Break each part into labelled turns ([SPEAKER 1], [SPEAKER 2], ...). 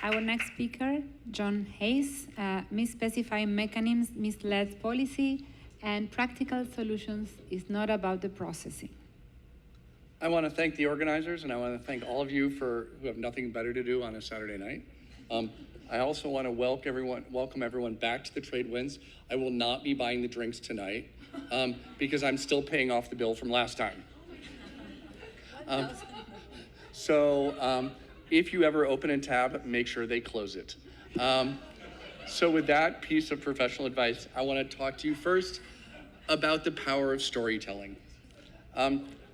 [SPEAKER 1] Our next speaker, John Hayes, misspecifying mechanisms, misleads policy, and practical solutions is not about the processing.
[SPEAKER 2] I want to thank the organizers, and I want to thank all of you who have nothing better to do on a Saturday night. I also want to welcome everyone back to the Trade Winds. I will not be buying the drinks tonight because I'm still paying off the bill from last time. So if you ever open a tab, make sure they close it. So with that piece of professional advice, I want to talk to you first about the power of storytelling.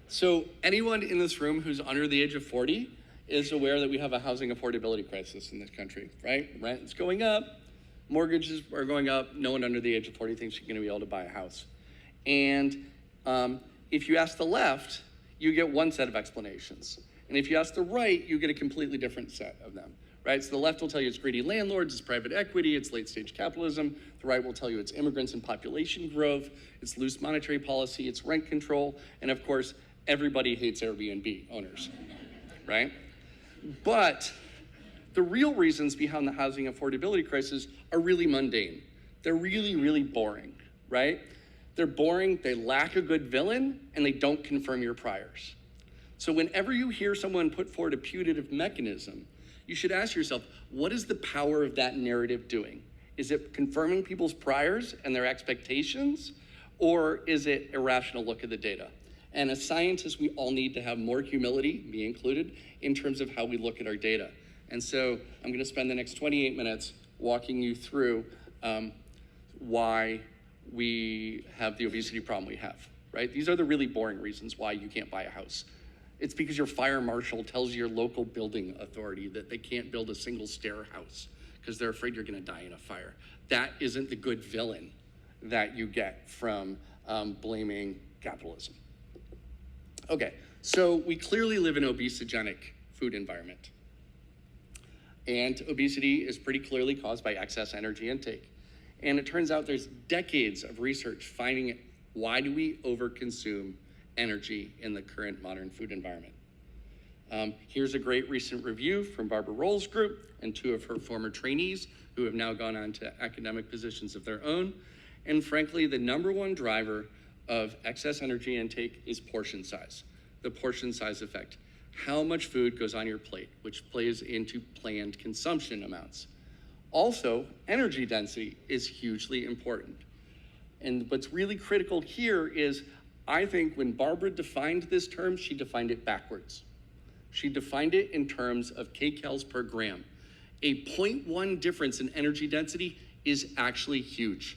[SPEAKER 2] So anyone in this room who's under the age of 40 is aware that we have a housing affordability crisis in this country, right? Rent is going up, mortgages are going up, no one under the age of 40 thinks you're gonna be able to buy a house. And if you ask the left, you get one set of explanations. And if you ask the right, you get a completely different set of them, right? So the left will tell you it's greedy landlords, it's private equity, it's late stage capitalism. The right will tell you it's immigrants and population growth, it's loose monetary policy, it's rent control, and of course, everybody hates Airbnb owners, right? But the real reasons behind the housing affordability crisis are really mundane. They're really, really boring, right? They're boring, they lack a good villain, and they don't confirm your priors. So whenever you hear someone put forward a putative mechanism, you should ask yourself, what is the power of that narrative doing? Is it confirming people's priors and their expectations, or is it a rational look at the data? And as scientists, we all need to have more humility, me included, in terms of how we look at our data. And so I'm gonna spend the next 28 minutes walking you through why we have the obesity problem we have, right? These are the really boring reasons why you can't buy a house. It's because your fire marshal tells your local building authority that they can't build a single stair house because they're afraid you're gonna die in a fire. That isn't the good villain that you get from blaming capitalism. Okay, so we clearly live in an obesogenic food environment. And obesity is pretty clearly caused by excess energy intake. And it turns out there's decades of research finding why do we overconsume energy in the current modern food environment. Here's a great recent review from Barbara Roll's group and two of her former trainees who have now gone on to academic positions of their own. And frankly, the number one driver of excess energy intake is portion size, the portion size effect. How much food goes on your plate, which plays into planned consumption amounts. Also, energy density is hugely important. And what's really critical here is, I think when Barbara defined this term, she defined it backwards. She defined it in terms of kcals per gram. A 0.1 difference in energy density is actually huge.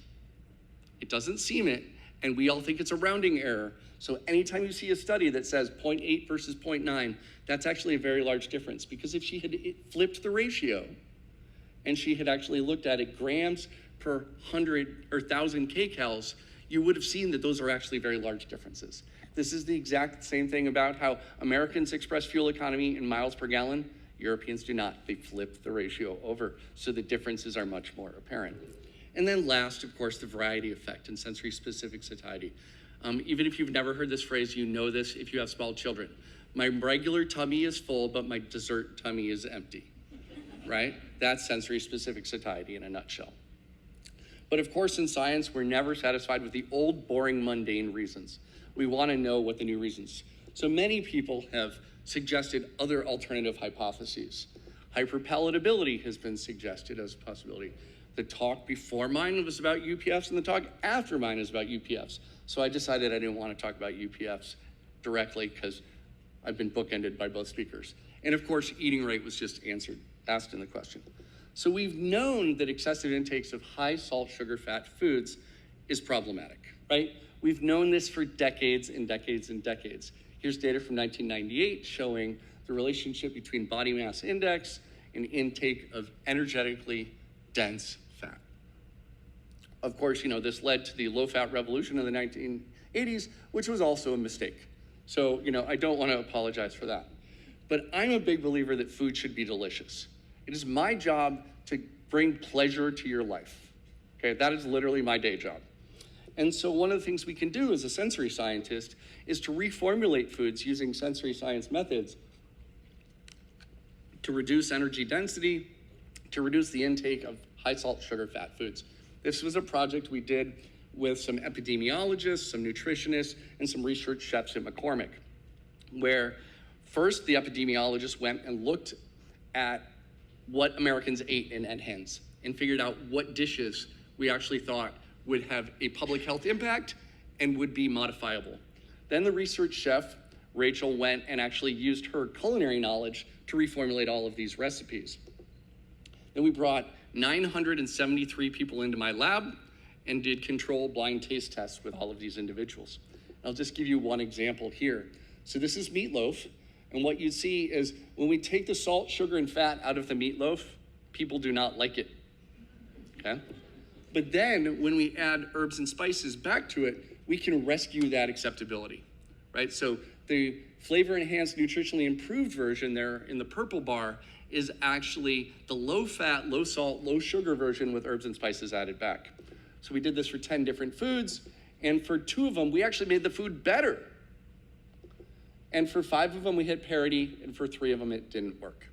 [SPEAKER 2] It doesn't seem it, and we all think it's a rounding error. So anytime you see a study that says 0.8 versus 0.9, that's actually a very large difference, because if she had flipped the ratio and she had actually looked at it grams per 100 or 1,000 kcals, you would have seen that those are actually very large differences. This is the exact same thing about how Americans express fuel economy in miles per gallon. Europeans do not. They flip the ratio over, so the differences are much more apparent. And then last, of course, the variety effect and sensory-specific satiety. Even if you've never heard this phrase, you know this if you have small children. My regular tummy is full, but my dessert tummy is empty, right? That's sensory-specific satiety in a nutshell. But of course, in science, we're never satisfied with the old, boring, mundane reasons. We want to know what the new reasons. So many people have suggested other alternative hypotheses. Hyperpalatability has been suggested as a possibility. The talk before mine was about UPFs, and the talk after mine is about UPFs. So I decided I didn't want to talk about UPFs directly because I've been bookended by both speakers. And of course, eating rate was just asked in the question. So we've known that excessive intakes of high salt, sugar, fat foods is problematic, right? We've known this for decades and decades and decades. Here's data from 1998 showing the relationship between body mass index and intake of energetically dense fat. Of course, this led to the low-fat revolution in the 1980s, which was also a mistake. So, I don't want to apologize for that. But I'm a big believer that food should be delicious. It is my job to bring pleasure to your life. Okay, that is literally my day job. And so one of the things we can do as a sensory scientist is to reformulate foods using sensory science methods to reduce energy density, to reduce the intake of high salt, sugar, fat foods. This was a project we did with some epidemiologists, some nutritionists, and some research chefs at McCormick, where first the epidemiologists went and looked at what Americans ate in hens and figured out what dishes we actually thought would have a public health impact and would be modifiable. Then the research chef, Rachel, went and actually used her culinary knowledge to reformulate all of these recipes. Then we brought 973 people into my lab and did controlled blind taste tests with all of these individuals. I'll just give you one example here. So this is meatloaf, and what you see is when we take the salt, sugar, and fat out of the meatloaf, people do not like it, okay? But then when we add herbs and spices back to it, we can rescue that acceptability, right? So the flavor enhanced, nutritionally improved version there in the purple bar is actually the low fat, low salt, low sugar version with herbs and spices added back. So we did this for 10 different foods, and for 2 of them, we actually made the food better. And for 5 of them, we hit parity, and for 3 of them, it didn't work.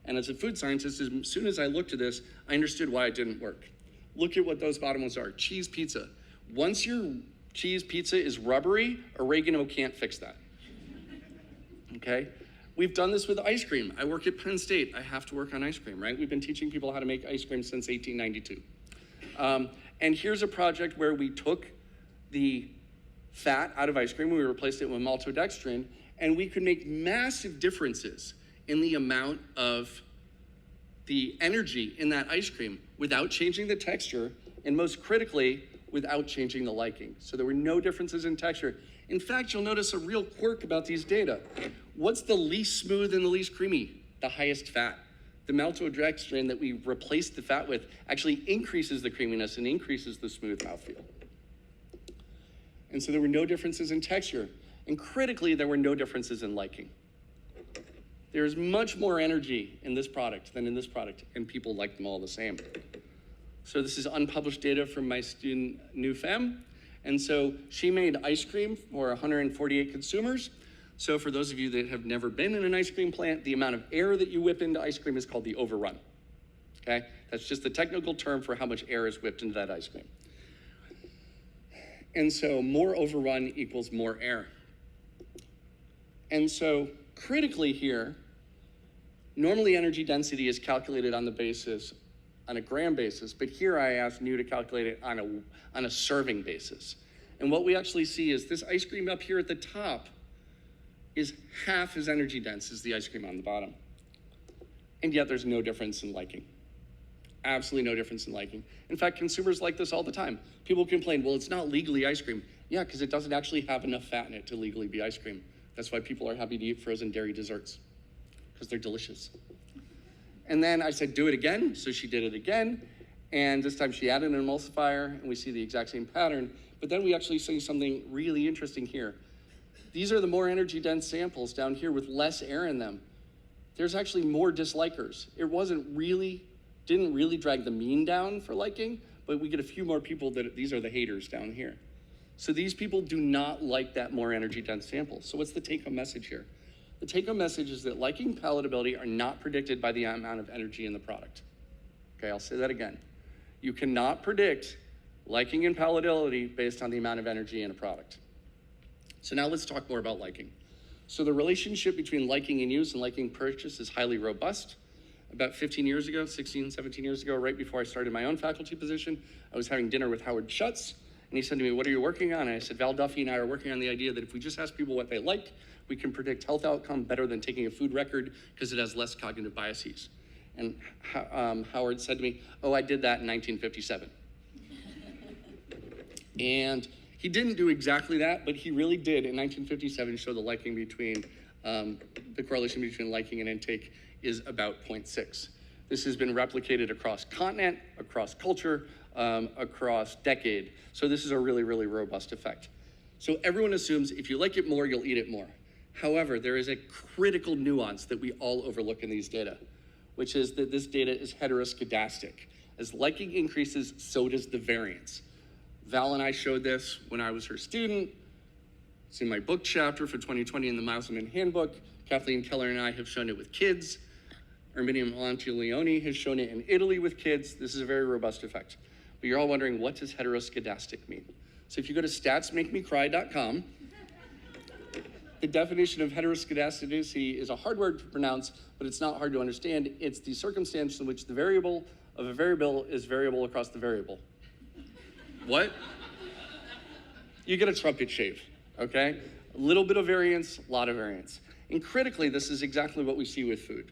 [SPEAKER 2] And as a food scientist, as soon as I looked at this, I understood why it didn't work. Look at what those bottom ones are. Cheese pizza. Once your cheese pizza is rubbery, oregano can't fix that. Okay? We've done this with ice cream. I work at Penn State. I have to work on ice cream, right? We've been teaching people how to make ice cream since 1892. And here's a project where we took the fat out of ice cream, we replaced it with maltodextrin, and we could make massive differences in the amount of the energy in that ice cream without changing the texture, and most critically, without changing the liking. So there were no differences in texture. In fact, you'll notice a real quirk about these data. What's the least smooth and the least creamy? The highest fat. The maltodextrin that we replaced the fat with actually increases the creaminess and increases the smooth mouthfeel. And so there were no differences in texture. And critically, there were no differences in liking. There's much more energy in this product than in this product, and people like them all the same. So this is unpublished data from my student, New Femme. And so she made ice cream for 148 consumers. So for those of you that have never been in an ice cream plant, the amount of air that you whip into ice cream is called the overrun, okay? That's just the technical term for how much air is whipped into that ice cream. And so more overrun equals more air. And so critically here, normally energy density is calculated on a gram basis, but here I asked New to calculate it on a serving basis. And what we actually see is this ice cream up here at the top is half as energy dense as the ice cream on the bottom. And yet there's no difference in liking. Absolutely no difference in liking. In fact, consumers like this all the time. People complain, well, it's not legally ice cream. Yeah, because it doesn't actually have enough fat in it to legally be ice cream. That's why people are happy to eat frozen dairy desserts, because they're delicious. And then I said, do it again. So she did it again. And this time she added an emulsifier, and we see the exact same pattern. But then we actually see something really interesting here. These are the more energy dense samples down here with less air in them. There's actually more dislikers. It didn't really drag the mean down for liking, but we get a few more people that these are the haters down here. So these people do not like that more energy dense sample. So what's the take home message here? The take home message is that liking and palatability are not predicted by the amount of energy in the product. Okay, I'll say that again. You cannot predict liking and palatability based on the amount of energy in a product. So now let's talk more about liking. So the relationship between liking and use and liking purchase is highly robust. About 15 years ago, 16, 17 years ago, right before I started my own faculty position, I was having dinner with Howard Schutz, and he said to me, what are you working on? And I said, Val Duffy and I are working on the idea that if we just ask people what they like, we can predict health outcome better than taking a food record because it has less cognitive biases. And Howard said to me, oh, I did that in 1957. And he didn't do exactly that, but he really did in 1957 show the liking between, the correlation between liking and intake is about 0.6. This has been replicated across continent, across culture, across decade. So this is a really, really robust effect. So everyone assumes if you like it more, you'll eat it more. However, there is a critical nuance that we all overlook in these data, which is that this data is heteroscedastic. As liking increases, so does the variance. Val and I showed this when I was her student. It's in my book chapter for 2020 in the Miles Handbook. Kathleen Keller and I have shown it with kids, Erminia Montileone has shown it in Italy with kids. This is a very robust effect. But you're all wondering, what does heteroscedastic mean? So if you go to statsmakemecry.com, the definition of heteroscedasticity is a hard word to pronounce, but it's not hard to understand. It's the circumstance in which the variable of a variable is variable across the variable. What? You get a trumpet shave, okay? A little bit of variance, a lot of variance. And critically, this is exactly what we see with food,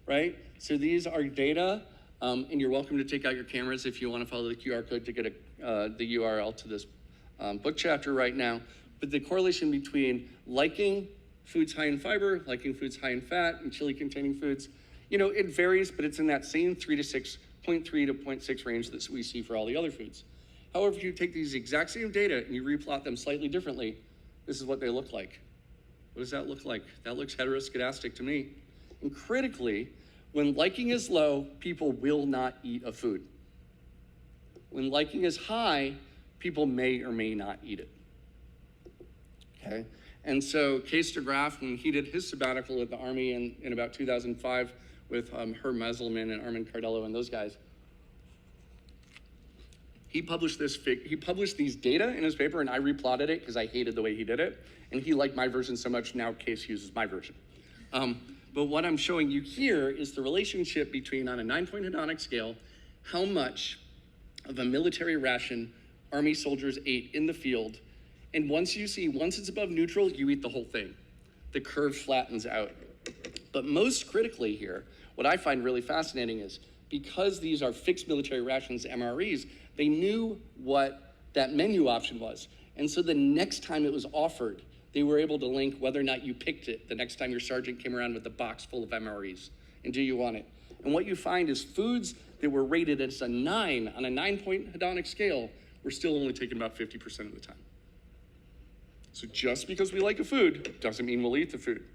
[SPEAKER 2] right? So these are data, and you're welcome to take out your cameras if you want to follow the QR code to get the URL to this book chapter right now. But the correlation between liking foods high in fiber, liking foods high in fat, and chili-containing foods, you know, it varies, but it's in that same 3 to 6, 0.3 to 0.6 range that we see for all the other foods. However, if you take these exact same data and you replot them slightly differently, this is what they look like. What does that look like? That looks heteroscedastic to me. And critically, when liking is low, people will not eat a food. When liking is high, people may or may not eat it. Okay? And so Kees de Graaf, when he did his sabbatical at the Army in about 2005 with Herb Messelman and Armin Cardello and those guys, he published these data in his paper, and I replotted it because I hated the way he did it. And he liked my version so much, now Kees uses my version. But what I'm showing you here is the relationship between, on a 9-point hedonic scale, how much of a military ration Army soldiers ate in the field. And once it's above neutral, you eat the whole thing. The curve flattens out. But most critically here, what I find really fascinating is, because these are fixed military rations, MREs, they knew what that menu option was. And so the next time it was offered, they were able to link whether or not you picked it the next time your sergeant came around with a box full of MREs. And do you want it? And what you find is foods that were rated as a 9 on a 9-point hedonic scale were still only taken about 50% of the time. So just because we like a food doesn't mean we'll eat the food.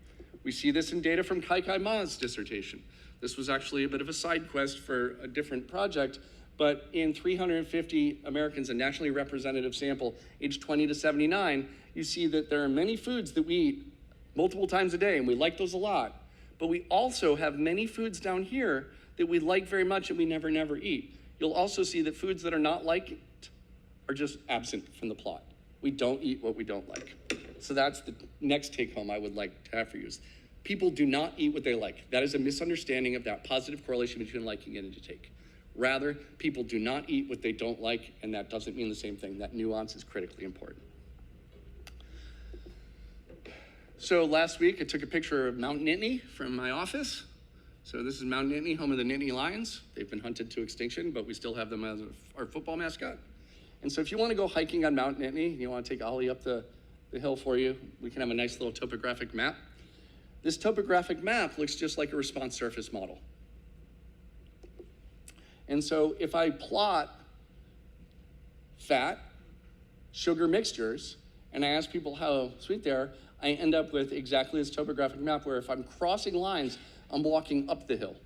[SPEAKER 2] We see this in data from Kai Ma's dissertation. This was actually a bit of a side quest for a different project, but in 350 Americans, a nationally representative sample, aged 20 to 79, you see that there are many foods that we eat multiple times a day, and we like those a lot. But we also have many foods down here that we like very much and we never eat. You'll also see that foods that are not liked are just absent from the plot. We don't eat what we don't like. So that's the next take home I would like to have for you is people do not eat what they like. That is a misunderstanding of that positive correlation between liking and intake. Rather, people do not eat what they don't like, and that doesn't mean the same thing. That nuance is critically important. So last week, I took a picture of Mount Nittany from my office. So this is Mount Nittany, home of the Nittany Lions. They've been hunted to extinction, but we still have them as our football mascot. And so if you want to go hiking on Mount Nittany, you want to take Ollie up the hill for you, we can have a nice little topographic map. This topographic map looks just like a response surface model. And so if I plot fat, sugar mixtures, and I ask people how sweet they are, I end up with exactly this topographic map where if I'm crossing lines, I'm walking up the hill.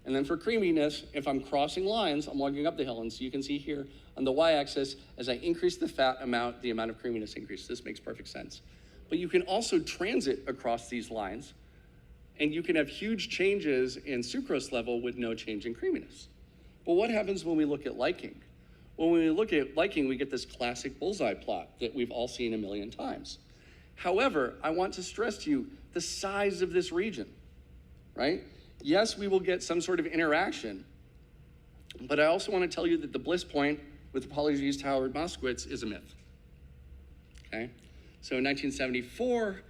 [SPEAKER 2] And then for creaminess, if I'm crossing lines, I'm walking up the hill. And so you can see here on the y-axis, as I increase the fat amount, the amount of creaminess increases. This makes perfect sense. But you can also transit across these lines, and you can have huge changes in sucrose level with no change in creaminess. But what happens when we look at liking? When we look at liking, we get this classic bullseye plot that we've all seen a million times. However, I want to stress to you the size of this region, right? Yes, we will get some sort of interaction, but I also want to tell you that the bliss point, with apologies to Howard Moskowitz, is a myth, okay? So in 1974,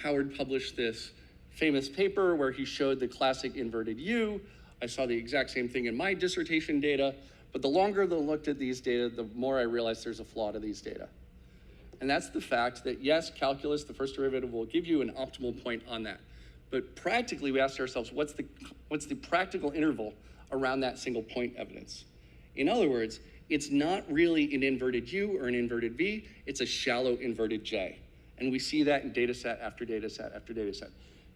[SPEAKER 2] Howard published this famous paper where he showed the classic inverted U. I saw the exact same thing in my dissertation data, but the longer I looked at these data, the more I realized there's a flaw to these data. And that's the fact that yes, calculus, the first derivative, will give you an optimal point on that. But practically, we asked ourselves, what's the practical interval around that single point evidence? In other words, it's not really an inverted U or an inverted V, it's a shallow inverted J. And we see that in data set after data set after data set.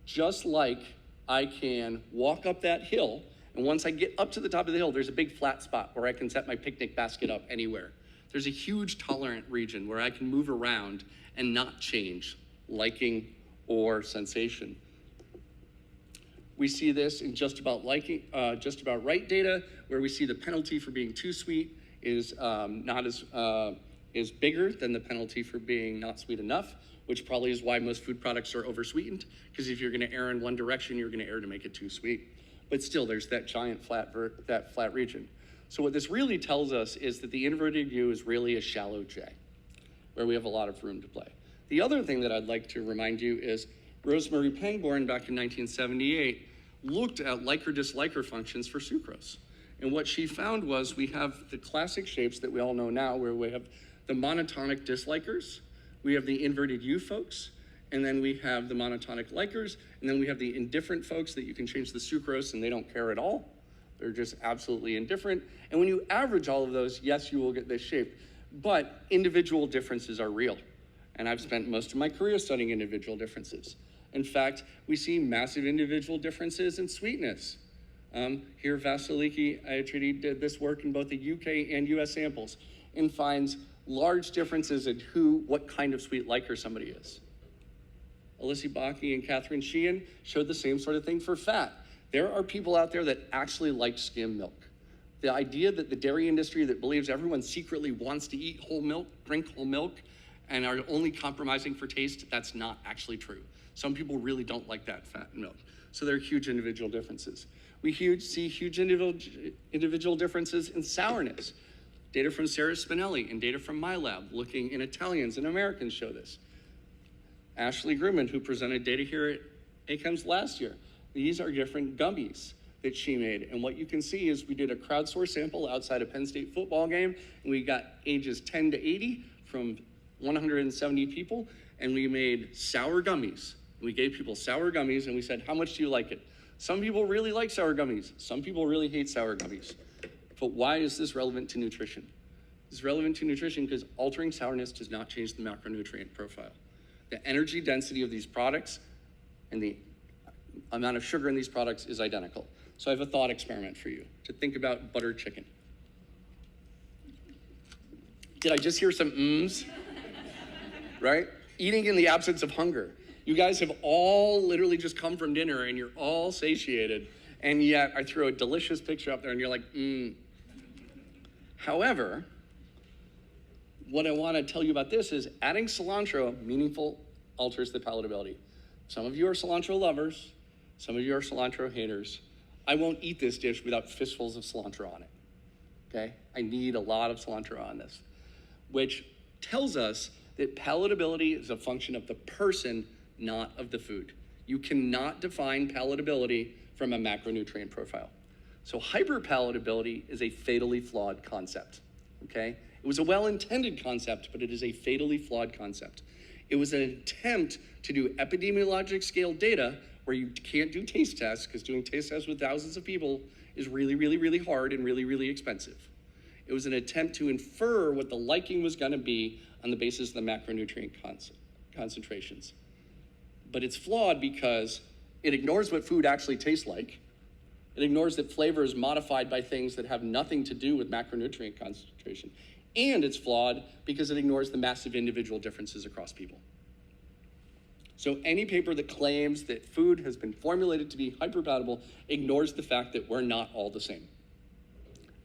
[SPEAKER 2] Just like I can walk up that hill, and once I get up to the top of the hill, there's a big flat spot where I can set my picnic basket up anywhere. There's a huge tolerant region where I can move around and not change liking or sensation. We see this in just about right data, where we see the penalty for being too sweet is is bigger than the penalty for being not sweet enough, which probably is why most food products are oversweetened, because if you're going to err in one direction, you're going to err to make it too sweet. But still, there's that giant flat region. So what this really tells us is that the inverted U is really a shallow J, where we have a lot of room to play. The other thing that I'd like to remind you is Rosemary Pangborn back in 1978 looked at liker-disliker functions for sucrose. And what she found was we have the classic shapes that we all know now, where we have the monotonic dislikers, we have the inverted U folks, and then we have the monotonic likers, and then we have the indifferent folks that you can change the sucrose and they don't care at all. They're just absolutely indifferent. And when you average all of those, yes, you will get this shape, but individual differences are real. And I've spent most of my career studying individual differences. In fact, we see massive individual differences in sweetness. Here, Vasiliki Ayatridi did this work in both the UK and US samples and finds large differences in what kind of sweet liker somebody is. Alyssa Baki and Catherine Sheehan showed the same sort of thing for fat. There are people out there that actually like skim milk. The idea that the dairy industry that believes everyone secretly wants to eat whole milk, drink whole milk, and are only compromising for taste, that's not actually true. Some people really don't like that fat in milk. So there are huge individual differences. We see huge individual differences in sourness. Data from Sarah Spinelli and data from my lab looking in Italians and Americans show this. Ashley Grumman, who presented data here at ACHEMS last year. These are different gummies that she made. And what you can see is we did a crowdsourced sample outside a Penn State football game, and we got ages 10 to 80 from 170 people, and we made sour gummies. We gave people sour gummies, and we said, how much do you like it? Some people really like sour gummies. Some people really hate sour gummies. But why is this relevant to nutrition? It's relevant to nutrition because altering sourness does not change the macronutrient profile. The energy density of these products and the amount of sugar in these products is identical. So I have a thought experiment for you to think about butter chicken. Did I just hear some mms? Right? Eating in the absence of hunger. You guys have all literally just come from dinner and you're all satiated, and yet I throw a delicious picture up there and you're like, However, what I want to tell you about this is adding cilantro meaningful alters the palatability. Some of you are cilantro lovers, some of you are cilantro haters. I won't eat this dish without fistfuls of cilantro on it, okay? I need a lot of cilantro on this, which tells us that palatability is a function of the person, not of the food. You cannot define palatability from a macronutrient profile. So hyperpalatability is a fatally flawed concept, okay? It was a well-intended concept, but it is a fatally flawed concept. It was an attempt to do epidemiologic scale data where you can't do taste tests because doing taste tests with thousands of people is really, really, really hard and really, really expensive. It was an attempt to infer what the liking was gonna be on the basis of the macronutrient concentrations. But it's flawed because it ignores what food actually tastes like. It ignores that flavor is modified by things that have nothing to do with macronutrient concentration. And it's flawed because it ignores the massive individual differences across people. So any paper that claims that food has been formulated to be hyperpalatable ignores the fact that we're not all the same.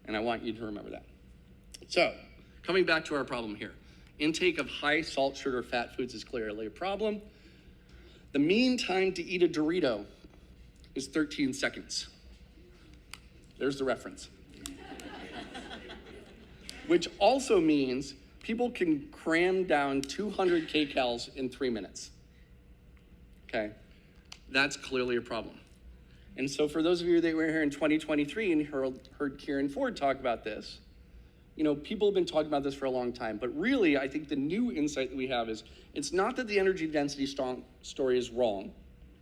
[SPEAKER 2] And I want you to remember that. So, coming back to our problem here. Intake of high salt, sugar, fat foods is clearly a problem. The mean time to eat a Dorito is 13 seconds. There's the reference. Which also means people can cram down 200 kcals in 3 minutes. Okay, that's clearly a problem. And so for those of you that were here in 2023 and heard Kieran Ford talk about this, you know, people have been talking about this for a long time, but really I think the new insight that we have is it's not that the energy density story is wrong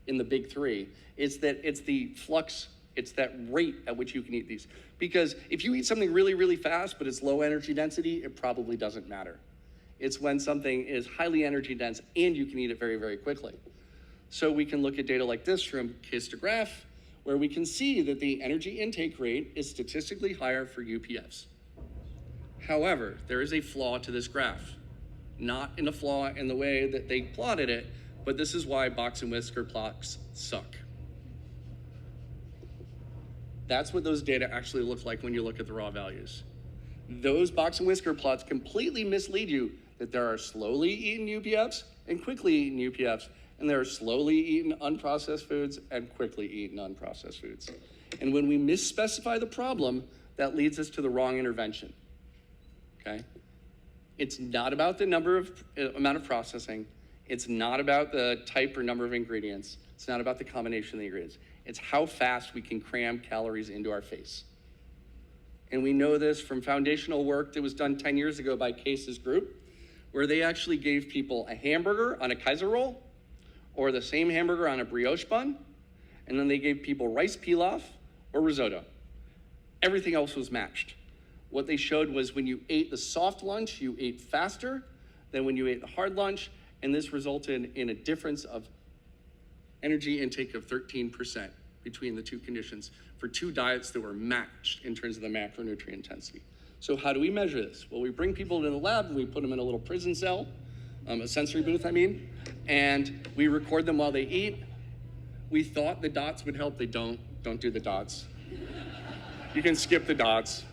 [SPEAKER 2] in the big three, it's that it's the flux, it's that rate at which you can eat these. Because if you eat something really, really fast, but it's low energy density, it probably doesn't matter. It's when something is highly energy dense and you can eat it very, very quickly. So we can look at data like this from Histograph, where we can see that the energy intake rate is statistically higher for UPFs. However, there is a flaw to this graph. Not in a flaw in the way that they plotted it, but this is why box and whisker plots suck. That's what those data actually look like when you look at the raw values. Those box and whisker plots completely mislead you that there are slowly eaten UPFs and quickly eaten UPFs, and there are slowly eaten unprocessed foods and quickly eaten unprocessed foods. And when we misspecify the problem, that leads us to the wrong intervention, okay? It's not about the amount of processing. It's not about the type or number of ingredients. It's not about the combination of the ingredients. It's how fast we can cram calories into our face. And we know this from foundational work that was done 10 years ago by Case's group, where they actually gave people a hamburger on a Kaiser roll, or the same hamburger on a brioche bun, and then they gave people rice pilaf or risotto. Everything else was matched. What they showed was when you ate the soft lunch, you ate faster than when you ate the hard lunch, and this resulted in a difference of energy intake of 13% between the two conditions for two diets that were matched in terms of the macronutrient intensity. So how do we measure this? Well, we bring people to the lab and we put them in a little prison cell, a sensory booth, and we record them while they eat. We thought the dots would help. They don't do the dots. You can skip the dots.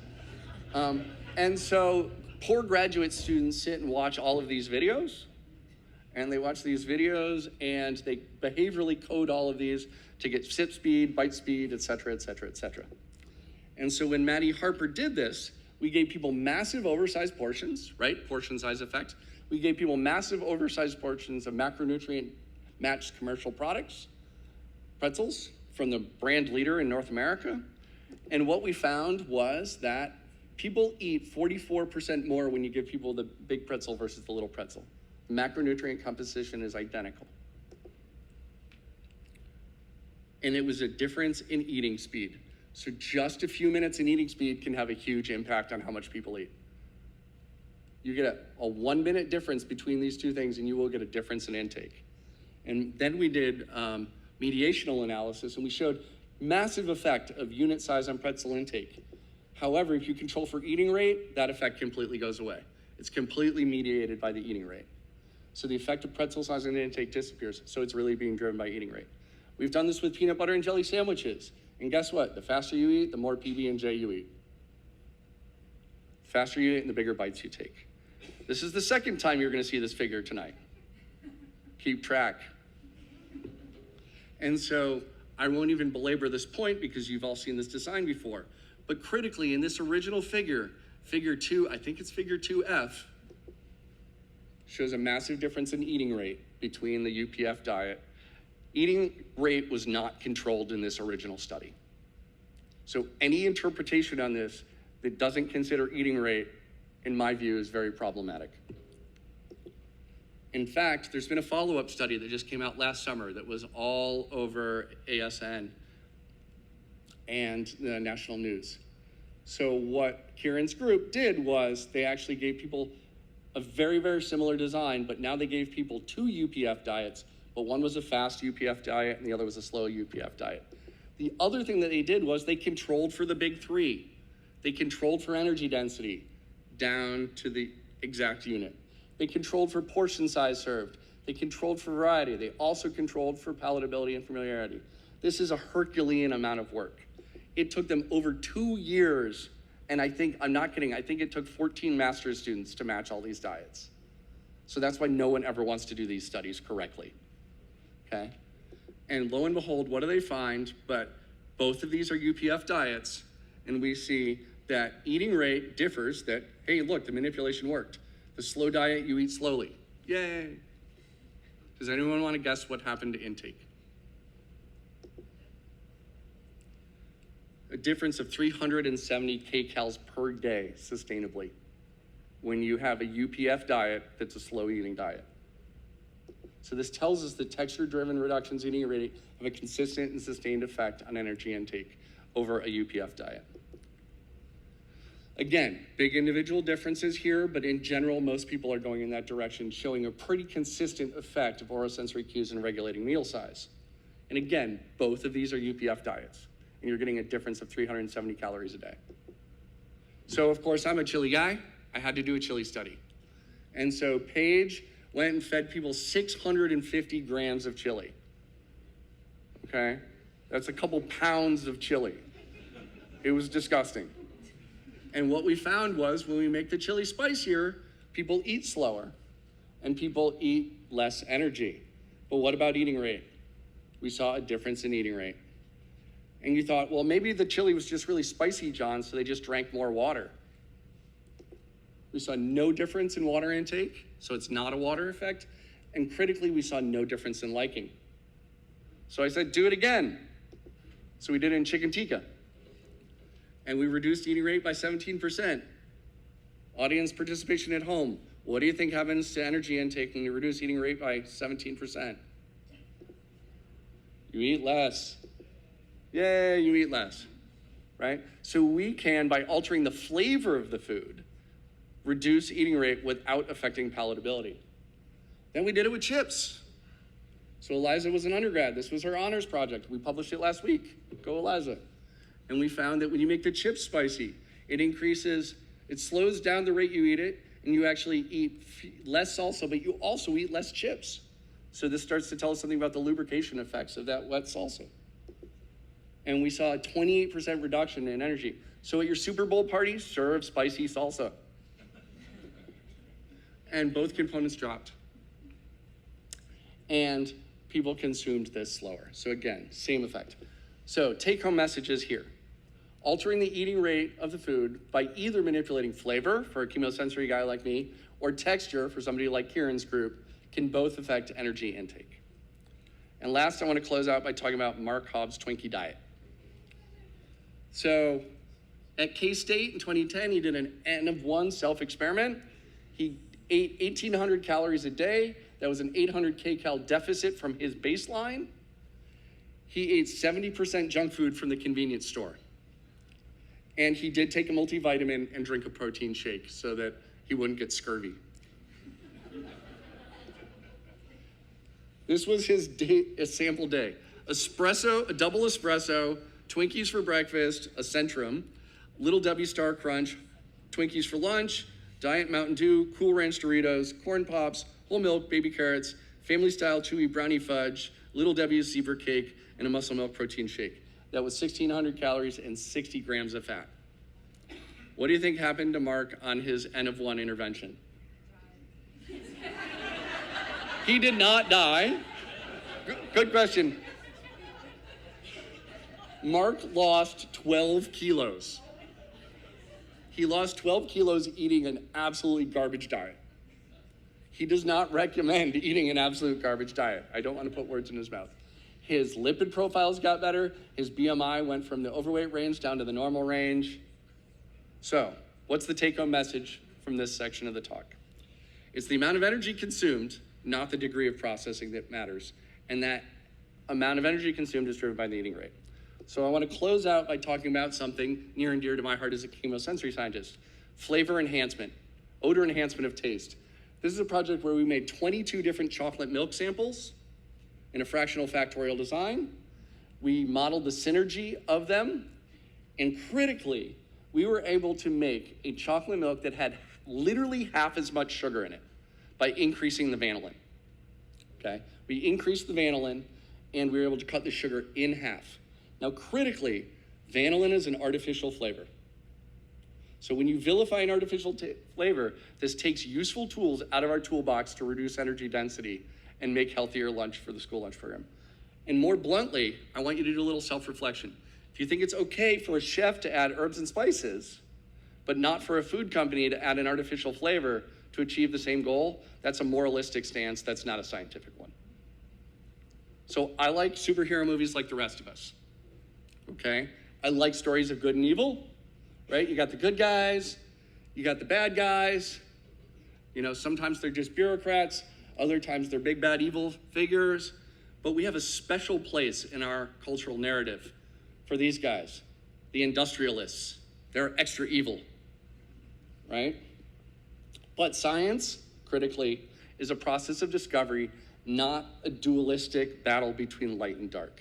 [SPEAKER 2] And so poor graduate students sit and watch all of these videos, and they watch these videos and they behaviorally code all of these to get sip speed, bite speed, et cetera, et cetera, et cetera. And so when Maddie Harper did this, we gave people massive oversized portions, right? Portion size effect. We gave people massive oversized portions of macronutrient matched commercial products, pretzels from the brand leader in North America. And what we found was that people eat 44% more when you give people the big pretzel versus the little pretzel. The macronutrient composition is identical. And it was a difference in eating speed. So just a few minutes in eating speed can have a huge impact on how much people eat. You get a 1 minute difference between these two things and you will get a difference in intake. And then we did mediational analysis and we showed massive effect of unit size on pretzel intake. However, if you control for eating rate, that effect completely goes away. It's completely mediated by the eating rate. So the effect of pretzel size on intake disappears, so it's really being driven by eating rate. We've done this with peanut butter and jelly sandwiches. And guess what? The faster you eat, the more PB&J you eat. The faster you eat, and the bigger bites you take. This is the second time you're gonna see this figure tonight. Keep track. And so I won't even belabor this point because you've all seen this design before. But critically, in this original figure, figure 2, I think it's figure 2F, shows a massive difference in eating rate between the UPF diet. Eating rate was not controlled in this original study. So any interpretation on this that doesn't consider eating rate, in my view, is very problematic. In fact, there's been a follow-up study that just came out last summer that was all over ASN and the national news. So what Kieran's group did was they actually gave people a very, very similar design, but now they gave people 2 UPF diets, but one was a fast UPF diet and the other was a slow UPF diet. The other thing that they did was they controlled for the big 3. They controlled for energy density down to the exact unit. They controlled for portion size served. They controlled for variety. They also controlled for palatability and familiarity. This is a Herculean amount of work. It took them over 2 years, and I'm not kidding, I think it took 14 master's students to match all these diets. So that's why no one ever wants to do these studies correctly, okay? And lo and behold, what do they find? But both of these are UPF diets, and we see that eating rate differs, that, hey, look, the manipulation worked. The slow diet, you eat slowly. Yay. Does anyone want to guess what happened to intake? A difference of 370 kcals per day sustainably when you have a UPF diet that's a slow eating diet. So this tells us that texture-driven reductions in eating rate have a consistent and sustained effect on energy intake over a UPF diet. Again, big individual differences here, but in general, most people are going in that direction, showing a pretty consistent effect of orosensory cues in regulating meal size. And again, both of these are UPF diets, and you're getting a difference of 370 calories a day. So of course, I'm a chili guy. I had to do a chili study. And so Paige went and fed people 650 grams of chili. Okay? That's a couple pounds of chili. It was disgusting. And what we found was when we make the chili spicier, people eat slower and people eat less energy. But what about eating rate? We saw a difference in eating rate. And you thought, well, maybe the chili was just really spicy, John, so they just drank more water. We saw no difference in water intake, so it's not a water effect. And critically, we saw no difference in liking. So I said, do it again. So we did it in chicken tikka. And we reduced eating rate by 17%. Audience participation at home. What do you think happens to energy intake when you reduce eating rate by 17%? You eat less. Yay, you eat less, right? So we can, by altering the flavor of the food, reduce eating rate without affecting palatability. Then we did it with chips. So Eliza was an undergrad. This was her honors project. We published it last week. Go Eliza. And we found that when you make the chips spicy, it slows down the rate you eat it, and you actually eat less salsa, but you also eat less chips. So this starts to tell us something about the lubrication effects of that wet salsa. And we saw a 28% reduction in energy. So at your Super Bowl party, serve spicy salsa. And both components dropped. And people consumed this slower. So again, same effect. So take-home messages here. Altering the eating rate of the food by either manipulating flavor for a chemosensory guy like me, or texture for somebody like Kieran's group, can both affect energy intake. And last, I want to close out by talking about Mark Hobbs' Twinkie diet. So at K-State in 2010, he did an N of 1 self-experiment. He ate 1,800 calories a day. That was an 800 kcal deficit from his baseline. He ate 70% junk food from the convenience store. And he did take a multivitamin and drink a protein shake so that he wouldn't get scurvy. This was his sample day. Espresso, a double espresso, Twinkies for breakfast, a Centrum, Little Debbie Star Crunch, Twinkies for lunch, Diet Mountain Dew, Cool Ranch Doritos, Corn Pops, whole milk, baby carrots, family style chewy brownie fudge, Little Debbie's zebra cake, and a muscle milk protein shake. That was 1,600 calories and 60 grams of fat. What do you think happened to Mark on his N of 1 intervention? He did not die. Good question. Mark lost 12 kilos. He lost 12 kilos eating an absolutely garbage diet. He does not recommend eating an absolute garbage diet. I don't want to put words in his mouth. His lipid profiles got better. His BMI went from the overweight range down to the normal range. So, what's the take-home message from this section of the talk? It's the amount of energy consumed, not the degree of processing that matters. And that amount of energy consumed is driven by the eating rate. So I want to close out by talking about something near and dear to my heart as a chemosensory scientist: flavor enhancement, odor enhancement of taste. This is a project where we made 22 different chocolate milk samples in a fractional factorial design. We modeled the synergy of them, and critically, we were able to make a chocolate milk that had literally half as much sugar in it by increasing the vanillin, okay? We increased the vanillin, and we were able to cut the sugar in half. Now, critically, vanillin is an artificial flavor. So when you vilify an artificial flavor, this takes useful tools out of our toolbox to reduce energy density and make healthier lunch for the school lunch program. And more bluntly, I want you to do a little self-reflection. If you think it's okay for a chef to add herbs and spices, but not for a food company to add an artificial flavor to achieve the same goal, that's a moralistic stance, that's not a scientific one. So I like superhero movies like the rest of us, okay? I like stories of good and evil, right? You got the good guys, you got the bad guys. You know, sometimes they're just bureaucrats, other times they're big bad evil figures, but we have a special place in our cultural narrative for these guys, the industrialists. They're extra evil, right? But science, critically, is a process of discovery, not a dualistic battle between light and dark.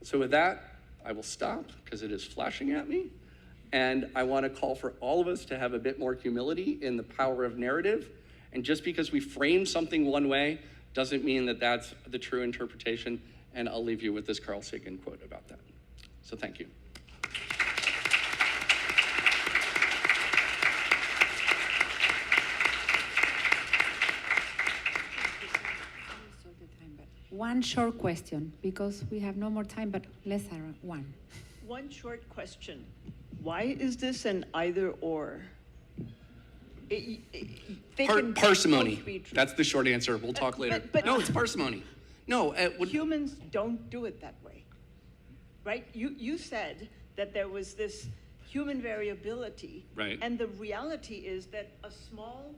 [SPEAKER 2] So with that, I will stop because it is flashing at me. And I want to call for all of us to have a bit more humility in the power of narrative. And just because we frame something one way doesn't mean that that's the true interpretation. And I'll leave you with this Carl Sagan quote about that. So thank you.
[SPEAKER 1] one short question, because we have no more time, but less than one.
[SPEAKER 3] One short question. Why is this an either or?
[SPEAKER 2] Parsimony. That's the short answer. We'll talk later. No, it's parsimony. No,
[SPEAKER 3] humans don't do it that way, right? You said that there was this human variability,
[SPEAKER 2] right?
[SPEAKER 3] And the reality is that a small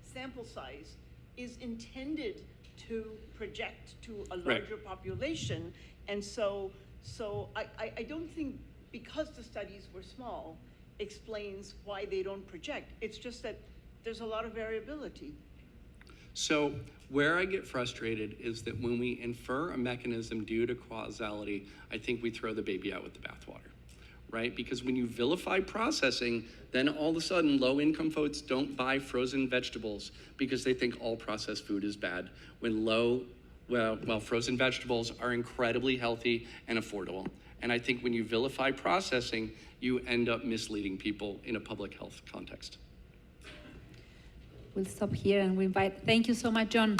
[SPEAKER 3] sample size is intended to project to a larger population, and so I don't think because the studies were small explains why they don't project. It's just that there's a lot of variability.
[SPEAKER 2] So where I get frustrated is that when we infer a mechanism due to causality, I think we throw the baby out with the bathwater, right? Because when you vilify processing, then all of a sudden low-income folks don't buy frozen vegetables because they think all processed food is bad, when frozen vegetables are incredibly healthy and affordable. And I think when you vilify processing, you end up misleading people in a public health context.
[SPEAKER 1] We'll stop here and we invite, thank you so much, John.